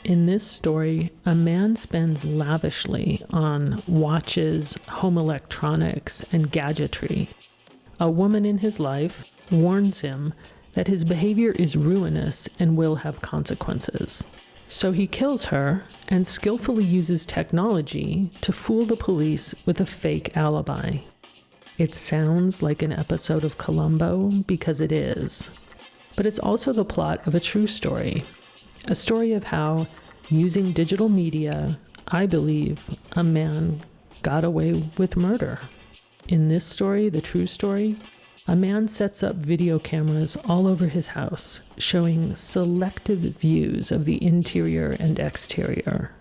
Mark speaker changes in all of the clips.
Speaker 1: In this story, a man spends lavishly on watches, home electronics, and gadgetry. A woman in his life warns him that his behavior is ruinous and will have consequences. So he kills her and skillfully uses technology to fool the police with a fake alibi. It sounds like an episode of Columbo because it is. But it's also the plot of a true story. A story of how, using digital media, I believe a man got away with murder. In this story, the true story, a man sets up video cameras all over his house, showing selective views of the interior and exterior.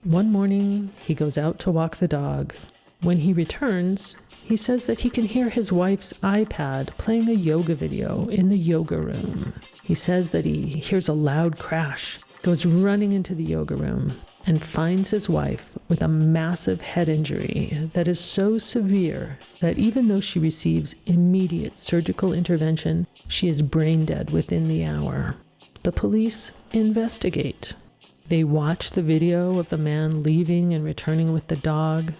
Speaker 1: One morning, he goes out to walk the dog. When he returns, he says that he can hear his wife's iPad playing a yoga video in the yoga room. He says that he hears a loud crash, goes running into the yoga room, and finds his wife with a massive head injury that is so severe that even though she receives immediate surgical intervention, she is brain dead within the hour. The police investigate. They watch the video of the man leaving and returning with the dog.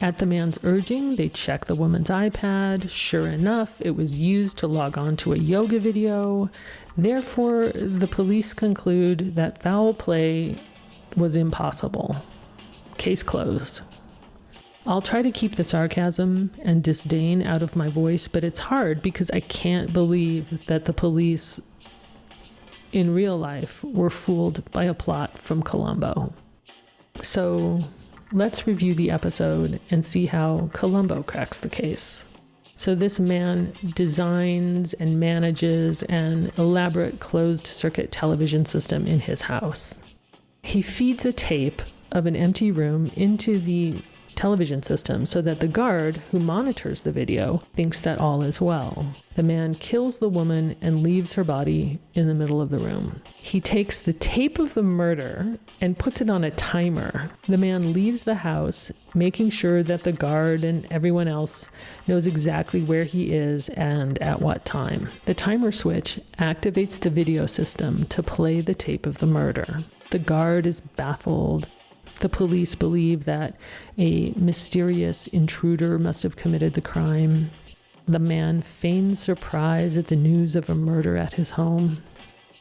Speaker 1: At the man's urging, they check the woman's iPad. Sure enough, it was used to log on to a yoga video. Therefore, the police conclude that foul play was impossible. Case closed. I'll try to keep the sarcasm and disdain out of my voice, but it's hard because I can't believe that the police in real life were fooled by a plot from Columbo. So let's review the episode and see how Columbo cracks the case. So this man designs and manages an elaborate closed-circuit television system in his house. He feeds a tape of an empty room into the television system so that the guard who monitors the video thinks that all is well. The man kills the woman and leaves her body in the middle of the room. He takes the tape of the murder and puts it on a timer. The man leaves the house, making sure that the guard and everyone else knows exactly where he is and at what time. The timer switch activates the video system to play the tape of the murder. The guard is baffled. The police believe that a mysterious intruder must have committed the crime. The man feigns surprise at the news of a murder at his home.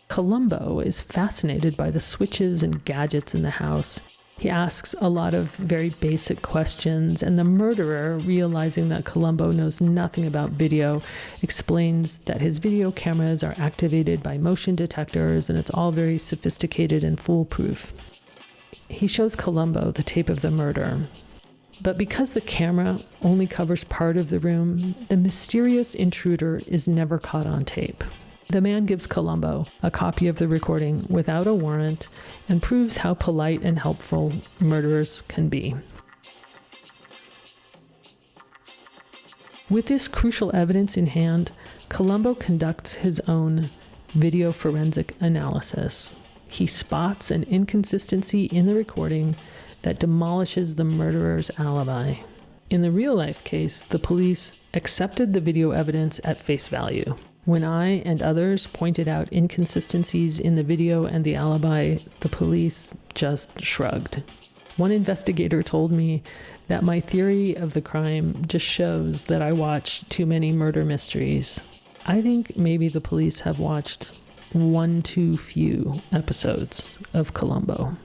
Speaker 1: Columbo is fascinated by the switches and gadgets in the house. He asks a lot of very basic questions, and the murderer, realizing that Columbo knows nothing about video, explains that his video cameras are activated by motion detectors, and it's all very sophisticated and foolproof. He shows Columbo the tape of the murder. But because the camera only covers part of the room, the mysterious intruder is never caught on tape. The man gives Columbo a copy of the recording without a warrant and proves how polite and helpful murderers can be. With this crucial evidence in hand, Columbo conducts his own video forensic analysis. He spots an inconsistency in the recording that demolishes the murderer's alibi. In the real-life case, the police accepted the video evidence at face value. When I and others pointed out inconsistencies in the video and the alibi, the police just shrugged. One investigator told me that my theory of the crime just shows that I watch too many murder mysteries. I think maybe the police have watched one too few episodes of Columbo.